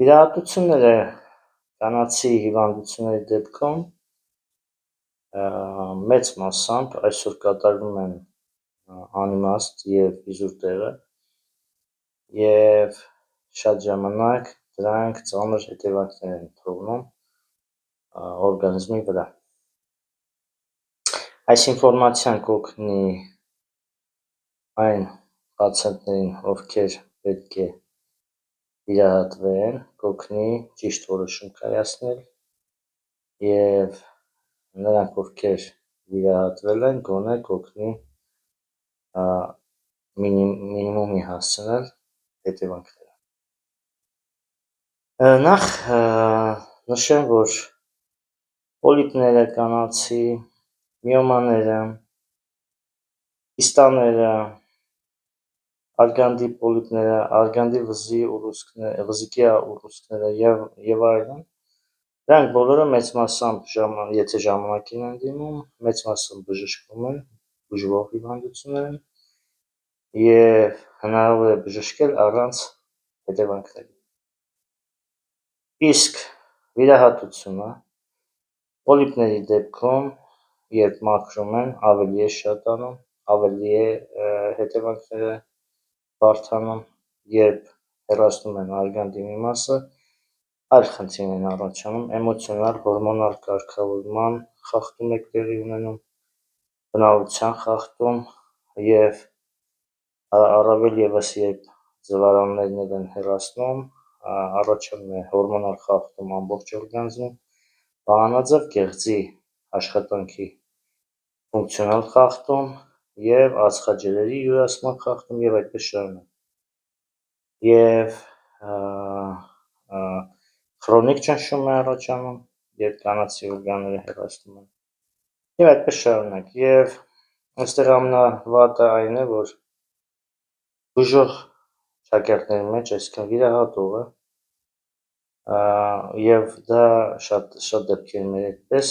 Վիրահատությունները կանացի հիվանդությունների դեպքում մեծ մասամբ այսօր կատարվում են անիմաստ և իզուր տեղը և շատ ժամանակ դրանք ծանր հետևանքներ են թողնում օրգանիզմի վրա։ Այս ինֆորմացիան կօգնի այն պացիենտներին, ովքեր պետք է վիրահատվեն, կօգնի ճիշտ որոշում կայացնել և նրանք, ովքեր վիրահատվել են, գոնե կօգնի մինիմումի հասցնել հետևանքները։ Նախ նշեմ, որ պոլիպները կանացի, միոմաները, կիստաները, արգանդի պոլիպները, արգանդի վզիկի ուռուցքները և այլն, դրանք բոլորը մեծ մասամբ, եթե ժամանակին են դիմում, մեծ մասամբ բժշկվում են, բուժվող հիվանդություններ են և հնարավոր է բժշկել առանց հետևանքների։ Իսկ վիրահատությունը պոլիպների դեպքում, երբ մաքրում են, ավելի է շատանում, ավելի է հետևանքները բարդանում, երբ հեռացնում են արգանդի մի մասը, այլ խնդիրներ են առաջանում, էմոցիոնալ, հորմոնալ կարգավորման խախտում է տեղի ունենում, բնավորության խախտում և առավել ևս երբ ձվարաններն են հեռացնում, առաջանում է հորմոնալ խախտում ամբողջ օրգանիզմում, վահանաձև գեղձի աշխատանքի ֆունկցիոնալ խախտում և ածխաջրերի յուրացման խախտում և այդպես շարունակ։ Եվ քրոնիկ ճնշում է առաջանում, երբ կանացի օրգանները հեռացնում են և այդպես շարունակ։ Եվ այստեղ ամենավատը այն է, որ բուժող շակերտների մեջ, այսինքն վիրահատողը, և դա շատ դեպքերում է այդպես,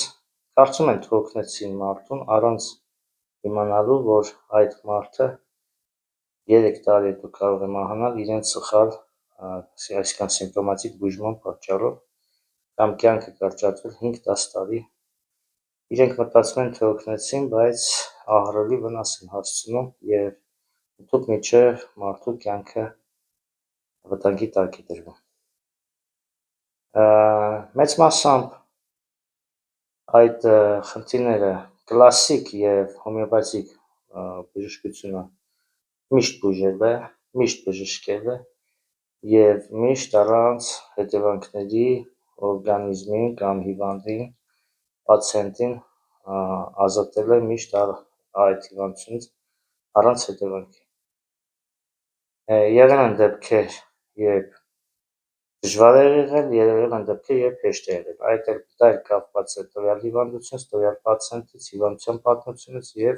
կարծում են, թե օգնեցին մարդուն առանց իմանալու, որ այդ մարդը 3 տարի հետո կարող է մահանալ իրենց սխալ, այսինքն սիմպտոմատիկ բուժման պատճառով կամ կյանքը կրճատվել 5-10 տարի։ Իրենք մտածում են, թե օգնեցին, բայց ահռելի վնաս են հասցնում և մինչև մարդու կյանքը վտանգի տակ է դրվում։ Մեծ մասամբ այդ խնդիրները կլասիկ և հոմեոպաթիկ բժշկությունը միշտ բուժել է, միշտ բժշկել է և միշտ առանց հետևանքների օրգանիզմին կամ հիվանդին, պացիենտին ազատել է միշտ այդ հիվանդությունից առանց հետևանքի։ Եղել են դեպքեր, երբ դժվար է եղել, եղել են դեպքեր, երբ հեշտ է եղել, դա էլ կապված է տվյալ հիվանդությունից, տվյալ պացիենտից, հիվանդության պատմությունից և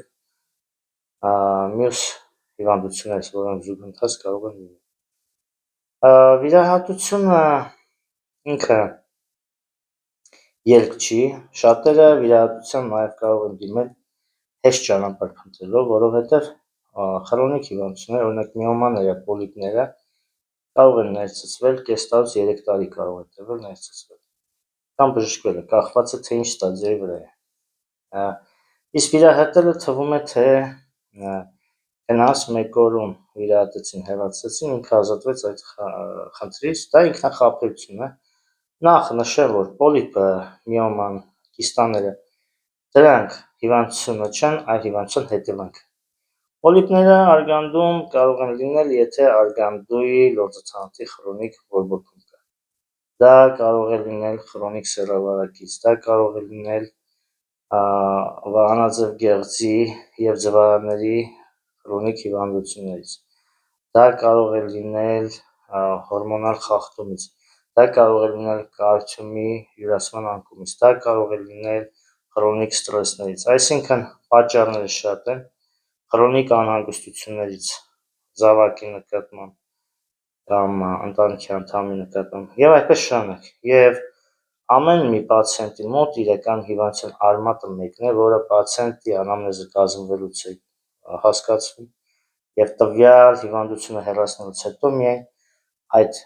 մյուս հիվանդություններից, որոնք զուգընթաց կարող են լինել։ Վիրահատությունը ինքը ելք չի, շատերը վիրահատության նաև կարող են դիմել հեշտ ճանապարհ փնտրելով, որովհետև քրոնիկ հիվանդություններ, օրինակ միոմաները, պոլիպները կարող են ներծծվել կես տարուց 3 տարի կարող է տևել ներծծվել կամ բժշկվելը, կախված է թե ինչ ստադիայի վրա է։ Իսկ վիրահատելը թվում է, թե գնաց մեկ օրում վիրահատեցին, հեռացրեցին, ինքը ազատվեց այդ խնդրից, դա ինքնախաբեություն է։ Նախ նշեմ, որ պոլիպը, միոման, կիստաները, դրանք հիվանդությունը չեն, այլ հիվանդության հետևանք են։ Պոլիպները արգանդում կարող են լինել, եթե արգանդուի լորձաթանանթի քրոնիկ բորբոքում կա։ Դա կարող է լինել քրոնիկ սեռավարակից, դա կարող է լինել վահանաձև գեղձի և ձվարանների քրոնիկ հիվանդություններից, դա կարող է լինել հորմոնալ խախտումից, դա կարող է լինել կալցիումի յուրացման անկումից, դա կարող է լինել քրոնիկ սթրեսներից, այսինքն պատճառները շատ են, քրոնիկ անհանգստություններից զավակի նկատմամբ կամ ընտանիքի անդամի նկատմամբ և այդպես շարունակ։ Եվ ամեն մի պացիենտի մոտ իրական հիվանդության արմատը մեկն է, որը պացիենտի անամնեզը կազմվելուց է հասկացվում և տվյալ հիվանդությունը հեռացնելուց հետո միայն այդ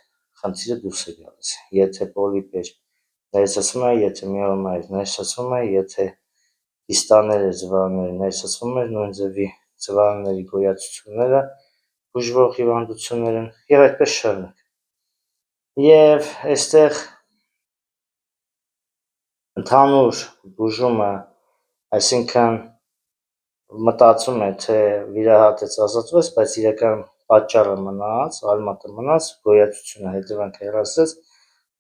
խնդիրը դուրս է գալիս։ Եթե պոլիպ էր ներսացվում է, եթե միոմա էր ներսացվում է, եթե կիստաներ էր ձվարանների ներսացվում էր, նույն ձևի ձվարանների գոյացությունները բուժվող հիվանդություններ են եւ այդպես շարունակ։ Եվ այստեղ ընդհանուր բուժումը, այսինքն մտածում է, թե վիրահատեց ազատվեց, բայց իրական պատճառը մնաց, արմատը մնաց, գոյացությունը հետևանքը հեռացրեց,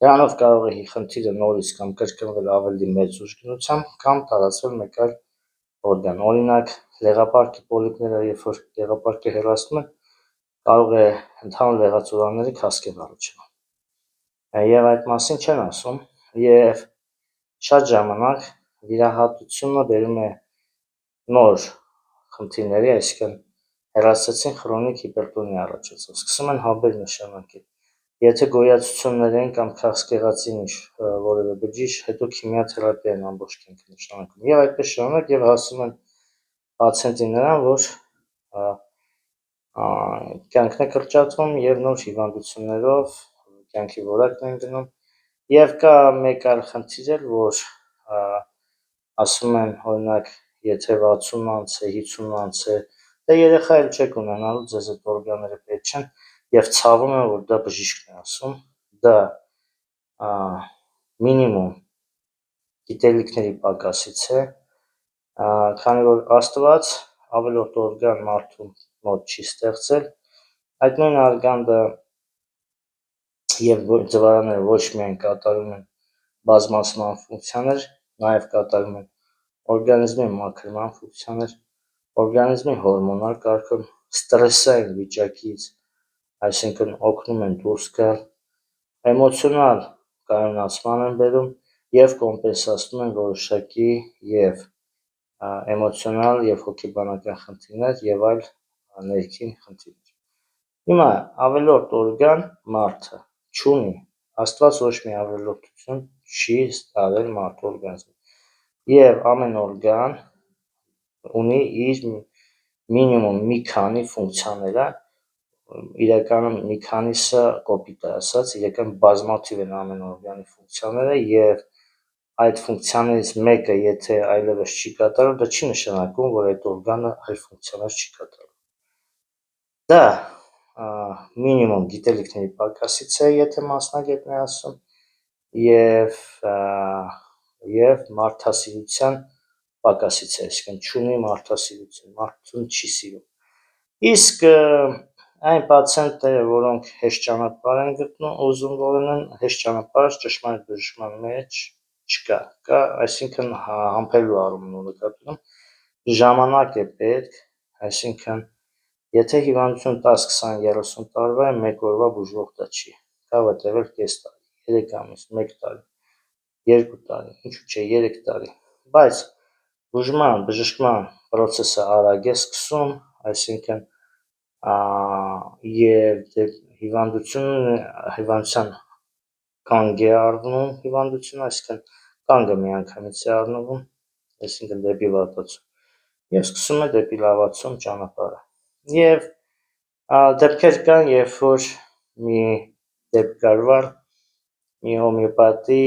դրանով կարող է խնդիրը նորից կամ կրկնվել ավելի մեծ ուժգնությամբ կամ տարածվել մեկ այլ օրգան։ Օրինակ, լեղապարկի պոլիպները, երբ որ լեղապարկը հեռացնում են, կարող է ընդհանուր լեղացուրանների քաղցկեղ առաջանալ։ Եվ այդ մասին չեն ասում, եւ շատ ժամանակ վիրահատությունը բերում է նոր խնդիրների, այսինքն հեռացեցին խրոնիկ հիպերտոնիա առաջացավ, սկսում են հաբեր նշանակել։ Եթե գոյացություններ են կամ քաղցկեղածին որևէ բջիջ, հետո քիմիաթերապիա են ամբողջ կյանքը նշանակում։ Եվ այդպես շարունակ եւ հասնում են պացիենտի նրան, որ կյանքն է կրճատվում եւ նոր հիվանդություններով կյանքի որակն են գնում եւ կա մեկ այլ խնդիր էլ, որ ասում են օրինակ եթե 60 անց է, 50 անց է, դե երեխա էլ չեք ունենալու, ձեզ այդ օրգանները պետք չեն եւ ցավում են, որ դա բժիշկն է ասում, դա մինիմում գիտելիքների պակասից է, քանի որ Աստված ավելորդ օրգան մարդու մոտ չի ստեղծել, այդ նույն արգանդը եւ ձվարանները ոչ միայն կատարում են բազմացման ֆունկցիաներ, նաեւ կատարում են օրգանիզմի մաքրման ֆունկցիաներ, օրգանիզմի հորմոնալ կարգում, ստրեսային վիճակից, այսինքն օգնում են դուրս գալ, էմոցիոնալ կայունացման են բերում եւ կոմպենսացնում են որոշակի եւ էմոցիոնալ եւ հոգեբանական խնդիրներ եւ այլ ներքին խնդիրներ։ Հիմա ավելորդ օրգան մարդը չունի, Աստված ոչ մի ավելորդություն չի տարել մարդու օրգանիզմին եւ ամեն օրգան ունի իր մինիմում մի քանի ֆունկցիաները, իրականում մի քանիսը կոպիտ ասած, իրական բազմաթիվ են ամեն օրգանի ֆունկցիաները եւ այդ ֆունկցիաներից մեկը եթե այլևս չի կատարում, դա չի նշանակում, որ այդ օրգանը այլ ֆունկցիաներ չի կատարում։ Դա մինիմում գիտելիքների պակասից է, եթե մասնագետն է ասում, եւ մարդասիրության պակասից է, այսինքն չունի մարդասիրություն, մարդուն չի սիրում։ Իսկ այն պացիենտները, որոնք հեշտ ճանապարհ են գտնում, ուզում որոնեն հեշտ ճանապարհ ճշմարիտ բուժման մեջ չկա, կա, այսինքն համբերելու առումով նկատում ժամանակ է պետք, այսինքն եթե հիվանդություն 10, 20, 30 տարվա է, մեկ օրվա բուժվող դա չի, կարող է տևել կես տարի, 3 ամիս, 1 տարի, 2 տարի, ինչու՞ չէ 3 տարի, բայց բուժման, բժշկման պրոցեսը արագ է սկսում, այսինքն եւ հիվանդության կանգ է առնում հիվանդությունը, այսինքն կանգը միանգամից է առնվում, այսինքն դեպի վատացում եւ սկսում է դեպի լավացում ճանապարհը։ Եվ դեպքեր կան, երբ որ մի դեպք կարվար մի հոմեոպատի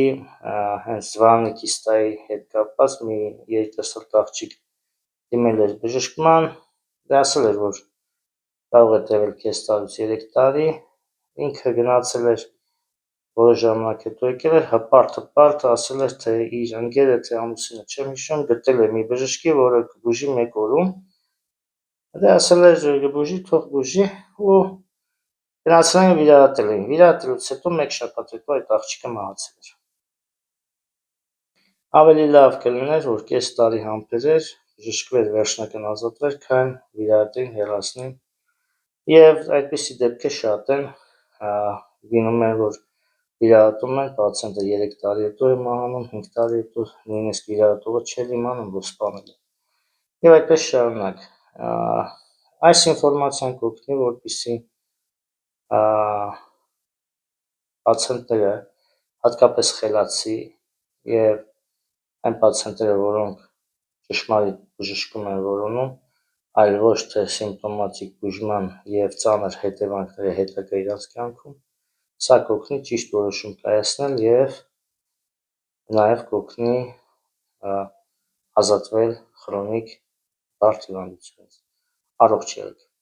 հենց ձվարանի կիստայի հետ կապված մի երիտասարդ աղջիկ դիմել էր բժշկման, դա ասել էր, որ կարող է տևել կես տարուց 3 տարի, ինքը գնացել էր որոշ ժամանակ հետո եկել էր հպարտ ասել էր, թե իր ընկերը, թե ամուսինը չեմ հիշում, գտել է մի բժշկի, որը կբուժի 1 օրում, դե ասել էր կբուժի, թող բուժի ու գնացել են վիրահատել էին, վիրահատելուց հետո 1 շաբաթ հետո այդ աղջիկը մահացել էր։ Ավելի լավ կլիներ, որ կես տարի համբերեր, բժշկվեր, վերջնական ազատվեր, քան վիրահատեին, հեռացնեին եւ այդպիսի դեպքեր շատ են, լինում է, որ վիրահատում են, պացիենտը 3 տարի հետո է մահանում, 5 տարի հետո, նույնիսկ վիրահատողը չէր իմանում, որ սպանել է։ Եվ այդպես շարունակ։ Այս ինֆորմացիան կօգնի, որպեսզի պացիենտները, հատկապես խելացի եւ այն պացիենտները, որոնք ճշմարիտ բժշկում են որոնում, այլ ոչ թե սիմպտոմատիկ բուժման եւ ծանր հետևանքների հետագա իրենց կյանքում, Սա կօգնի ճիշտ որոշում կայացնել և նաև կօգնի ազատվել խրոնիկ բարդ հիվանդությունից։ Առողջ եղեք։